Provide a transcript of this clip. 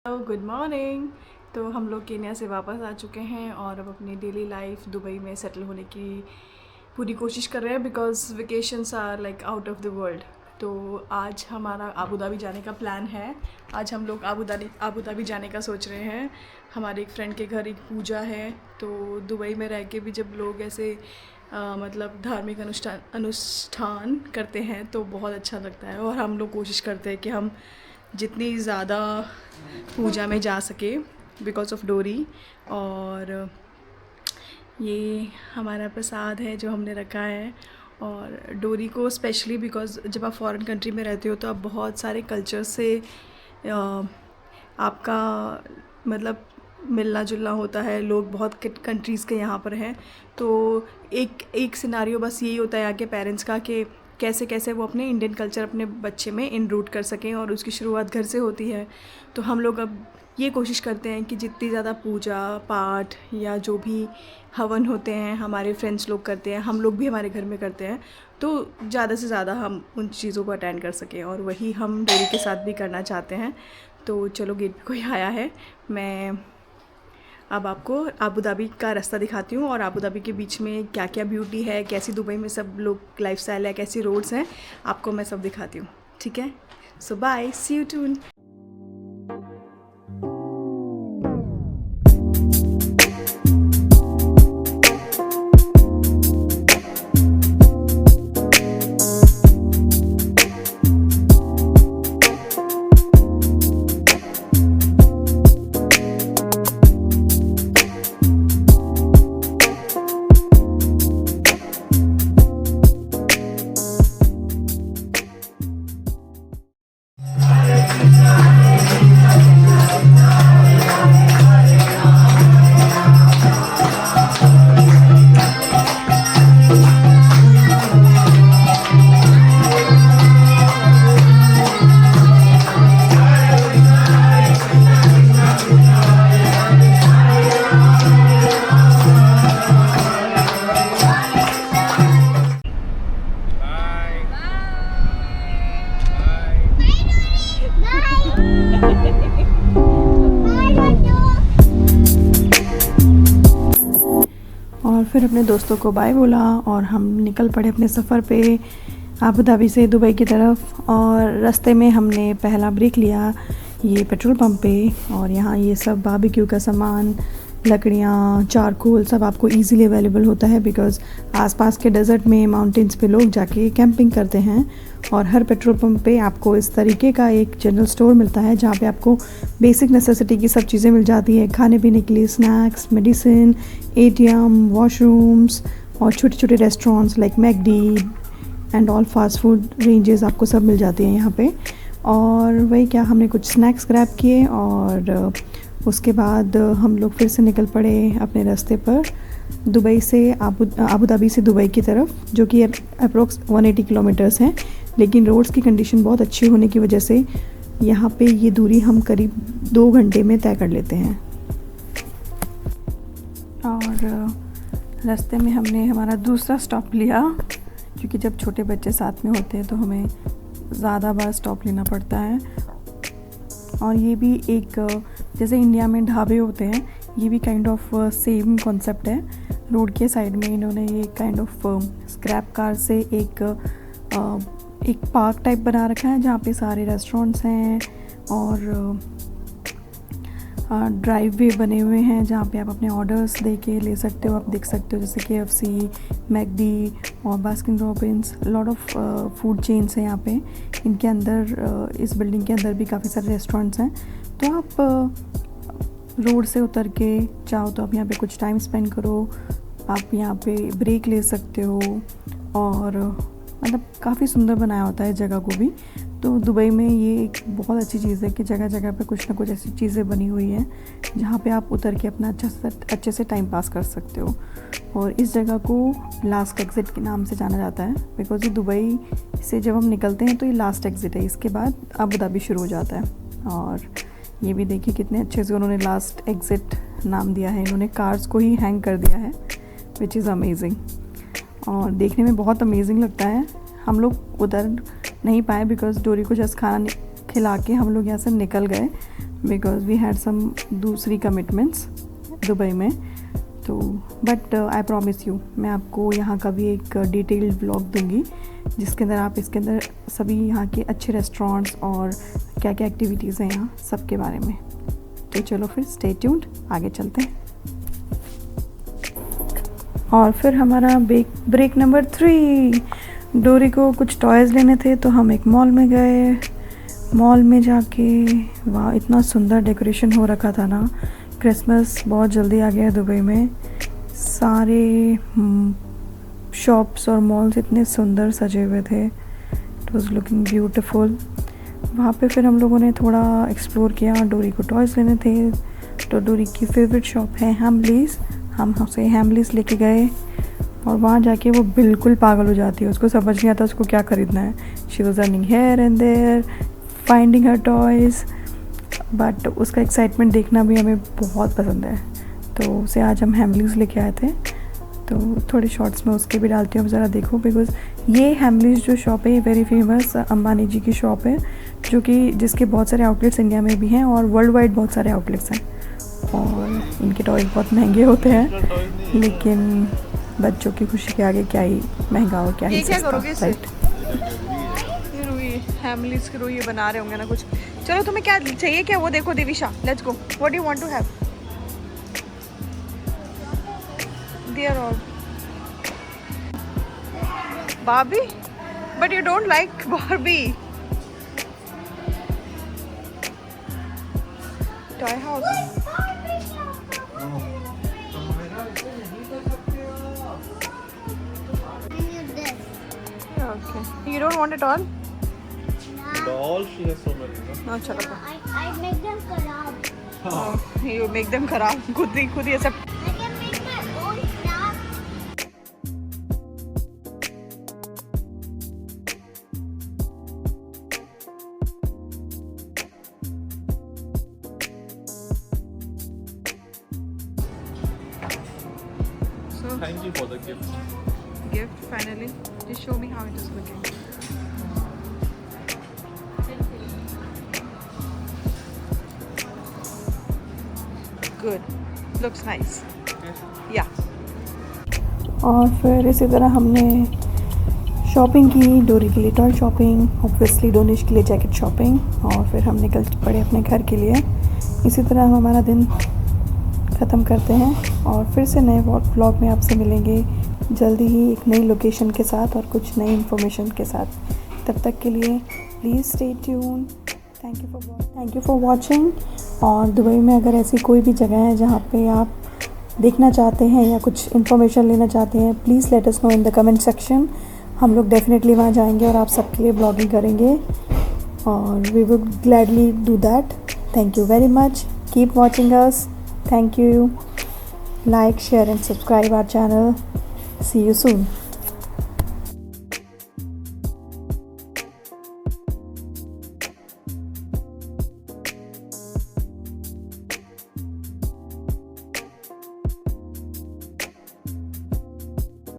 Good morning. तो हम लोग केन्या से वापस आ चुके हैं और अब अपनी डेली लाइफ दुबई में सेटल होने की पूरी कोशिश कर रहे हैं because vacations are like out of the world. तो आज हमारा आबू धाबी जाने का प्लान है। आज हम लोग आबू धाबी जाने का सोच रहे हैं। हमारे एक फ्रेंड के घर एक पूजा है, तो दुबई में रह के भी जब लोग ऐसे मतलब धार्मिक अनुष्ठान करते हैं तो बहुत अच्छा लगता है। और हम लोग कोशिश करते हैं कि हम जितनी ज़्यादा पूजा में जा सके बिकॉज़ ऑफ डोरी। और ये हमारा प्रसाद है जो हमने रखा है। और डोरी को स्पेशली बिकॉज़ जब आप फॉरेन कंट्री में रहते हो तो आप बहुत सारे कल्चर से आपका मतलब मिलना जुलना होता है। लोग बहुत कंट्रीज़ के यहाँ पर हैं, तो एक सिनारियो बस यही होता है यहाँ के पेरेंट्स का कि कैसे कैसे वो अपने इंडियन कल्चर अपने बच्चे में इनरूट कर सकें, और उसकी शुरुआत घर से होती है। तो हम लोग अब ये कोशिश करते हैं कि जितनी ज़्यादा पूजा पाठ या जो भी हवन होते हैं हमारे फ्रेंड्स लोग करते हैं, हम लोग भी हमारे घर में करते हैं, तो ज़्यादा से ज़्यादा हम उन चीज़ों को अटेंड कर सकें। और वही हम डोरी के साथ भी करना चाहते हैं। तो चलो, गेट पे कोई आया है। मैं अब आपको आबू धाबी का रास्ता दिखाती हूँ और आबू धाबी के बीच में क्या क्या ब्यूटी है, कैसी दुबई में सब लोग लाइफस्टाइल है, कैसी रोड्स हैं, आपको मैं सब दिखाती हूँ। ठीक है, सो बाय, सी यू टून। और फिर अपने दोस्तों को बाय बोला और हम निकल पड़े अपने सफ़र पे आबू धाबी से दुबई की तरफ। और रास्ते में हमने पहला ब्रेक लिया ये पेट्रोल पंप पे। और यहाँ ये सब बारबेक्यू का सामान, लकड़ियाँ, चारकोल सब आपको इजीली अवेलेबल होता है बिकॉज़ आसपास के डेजर्ट में माउंटेन्स पे लोग जाके कैंपिंग करते हैं। और हर पेट्रोल पंप पे आपको इस तरीके का एक जनरल स्टोर मिलता है जहाँ पे आपको बेसिक नेसेसिटी की सब चीज़ें मिल जाती है, खाने पीने के लिए स्नैक्स, मेडिसिन, एटीएम, वॉशरूम्स और छोटे छोटे restaurants like McD and all fast food ranges आपको सब मिल जाती हैं यहाँ पे। और वही क्या, हमने कुछ स्नैक्स ग्रैब किए और उसके बाद हम लोग फिर से निकल पड़े अपने रास्ते पर दुबई से आबू धाबी से दुबई की तरफ, जो कि अप्रोक्स 180 किलोमीटर्स हैं। लेकिन रोड्स की कंडीशन बहुत अच्छी होने की वजह से यहाँ पे ये दूरी हम करीब 2 घंटे में तय कर लेते हैं। और रास्ते में हमने हमारा दूसरा स्टॉप लिया, क्योंकि जब छोटे बच्चे साथ में होते हैं तो हमें ज़्यादा बार स्टॉप लेना पड़ता है। और ये भी एक जैसे इंडिया में ढाबे होते हैं, ये भी काइंड ऑफ सेम कॉन्सेप्ट है। रोड के साइड में इन्होंने ये काइंड ऑफ स्क्रैप कार से एक पार्क टाइप बना रखा है जहाँ पे सारे रेस्टोरेंट्स हैं और ड्राइव वे बने हुए हैं जहाँ पे आप अपने ऑर्डर्स दे के ले सकते हो। आप देख सकते हो जैसे KFC, मैकडी और Baskin Robbins, lot of food chains हैं यहाँ पे। इनके अंदर इस बिल्डिंग के अंदर भी काफ़ी सारे रेस्टोरेंट्स हैं। तो आप रोड से उतर के चाहो तो आप यहाँ पे कुछ टाइम स्पेंड करो, आप यहाँ पे ब्रेक ले सकते हो। और मतलब काफ़ी सुंदर बनाया होता है जगह को भी। तो दुबई में ये एक बहुत अच्छी चीज़ है कि जगह जगह पे कुछ ना कुछ ऐसी चीज़ें बनी हुई हैं जहाँ पे आप उतर के अपना अच्छे से टाइम पास कर सकते हो। और इस जगह को लास्ट एग्ज़िट के नाम से जाना जाता है बिकॉज़ ये दुबई से जब हम निकलते हैं तो ये लास्ट एग्ज़िट है, इसके बाद आबू धाबी शुरू हो जाता है। और ये भी देखिए कितने अच्छे से उन्होंने लास्ट एग्ज़िट नाम दिया है। इन्होंने कार्स को ही हैंग कर दिया है, विच इज़ अमेजिंग। और देखने में बहुत अमेजिंग लगता है। हम लोग उतर नहीं पाए बिकॉज़ डोरी को जस्ट खाना खिला के हम लोग यहाँ से निकल गए। बिकॉज वी हैड सम दूसरी कमिटमेंट्स दुबई में। तो बट आई प्रॉमिस यू, मैं आपको यहाँ का भी एक डिटेल्ड व्लॉग दूँगी जिसके अंदर आप इसके अंदर सभी यहाँ के अच्छे रेस्टोरेंट्स और क्या क्या एक्टिविटीज़ हैं यहाँ सब के बारे में। तो चलो फिर स्टे ट्यून्ड, आगे चलते हैं। और फिर हमारा ब्रेक नंबर 3, डोरी को कुछ टॉयज़ लेने थे तो हम एक मॉल में गए। मॉल में जाके वाह, इतना सुंदर डेकोरेशन हो रखा था ना। क्रिसमस बहुत जल्दी आ गया दुबई में, सारे शॉप्स और मॉल्स इतने सुंदर सजे हुए थे। It was looking beautiful. वहाँ पे फिर हम लोगों ने थोड़ा एक्सप्लोर किया, डोरी को टॉयज़ लेने थे तो डोरी की फेवरेट शॉप है हैम्बलीज़, हम उसे हैम्बलीज़ लेके गए। और वहाँ जाके वो बिल्कुल पागल हो जाती है, उसको समझ नहीं आता उसको क्या ख़रीदना है। She was running here and there finding her toys, but उसका एक्साइटमेंट देखना भी हमें बहुत पसंद है। तो उसे आज हम हैम्बलीज़ लेके आए थे, तो थोड़े शॉर्ट्स में उसके भी डालती हूँ, ज़रा देखो। बिकॉज़ ये हैम्बलीज़ जो शॉप है ये वेरी फेमस अंबानी जी की शॉप है, जो कि जिसके बहुत सारे आउटलेट्स इंडिया में भी हैं और वर्ल्ड वाइड बहुत सारे आउटलेट्स हैं। और इनके टॉयज़ बहुत महंगे होते हैं, लेकिन बच्चों की खुशी के आगे क्या ही महंगा हो, क्या ही सस्ता, राइट। हैम्बलीज़ के ये बना रहे होंगे ना कुछ। चलो तुम्हें क्या चाहिए, क्या वो देखो Divisha, let's go, what do you want to have? There all Barbie, but you don't like Barbie. Toy house, okay, you don't want it all? Doll, she has so many, no? No, chalo. I make them kharab. Oh, you make them खराब, खुद ही ऐसा। I can make my own stuff. So Thank you for the gift. gift finally. Just show me how it is looking. Good. Looks nice. Yeah. और फिर इसी तरह हमने shopping की, डोरी के लिए टॉय शॉपिंग, ऑब्वियसली डोनिश के लिए जैकेट शॉपिंग, और फिर हम निकल पड़े अपने घर के लिए। इसी तरह हम हमारा दिन ख़त्म करते हैं और फिर से नए व्लॉग में आपसे मिलेंगे जल्दी ही एक नई लोकेशन के साथ और कुछ नई इन्फॉर्मेशन के साथ। तब तक के लिए please stay tune. Thank you for watching. और दुबई में अगर ऐसी कोई भी जगह है जहाँ पे आप देखना चाहते हैं या कुछ इन्फॉर्मेशन लेना चाहते हैं, please let us know in the comment section. हम लोग डेफिनेटली वहाँ जाएंगे और आप सबके लिए ब्लॉगिंग करेंगे और we would gladly do that. Thank you very much, keep watching us. Thank you. Like, share and subscribe our channel. See you soon.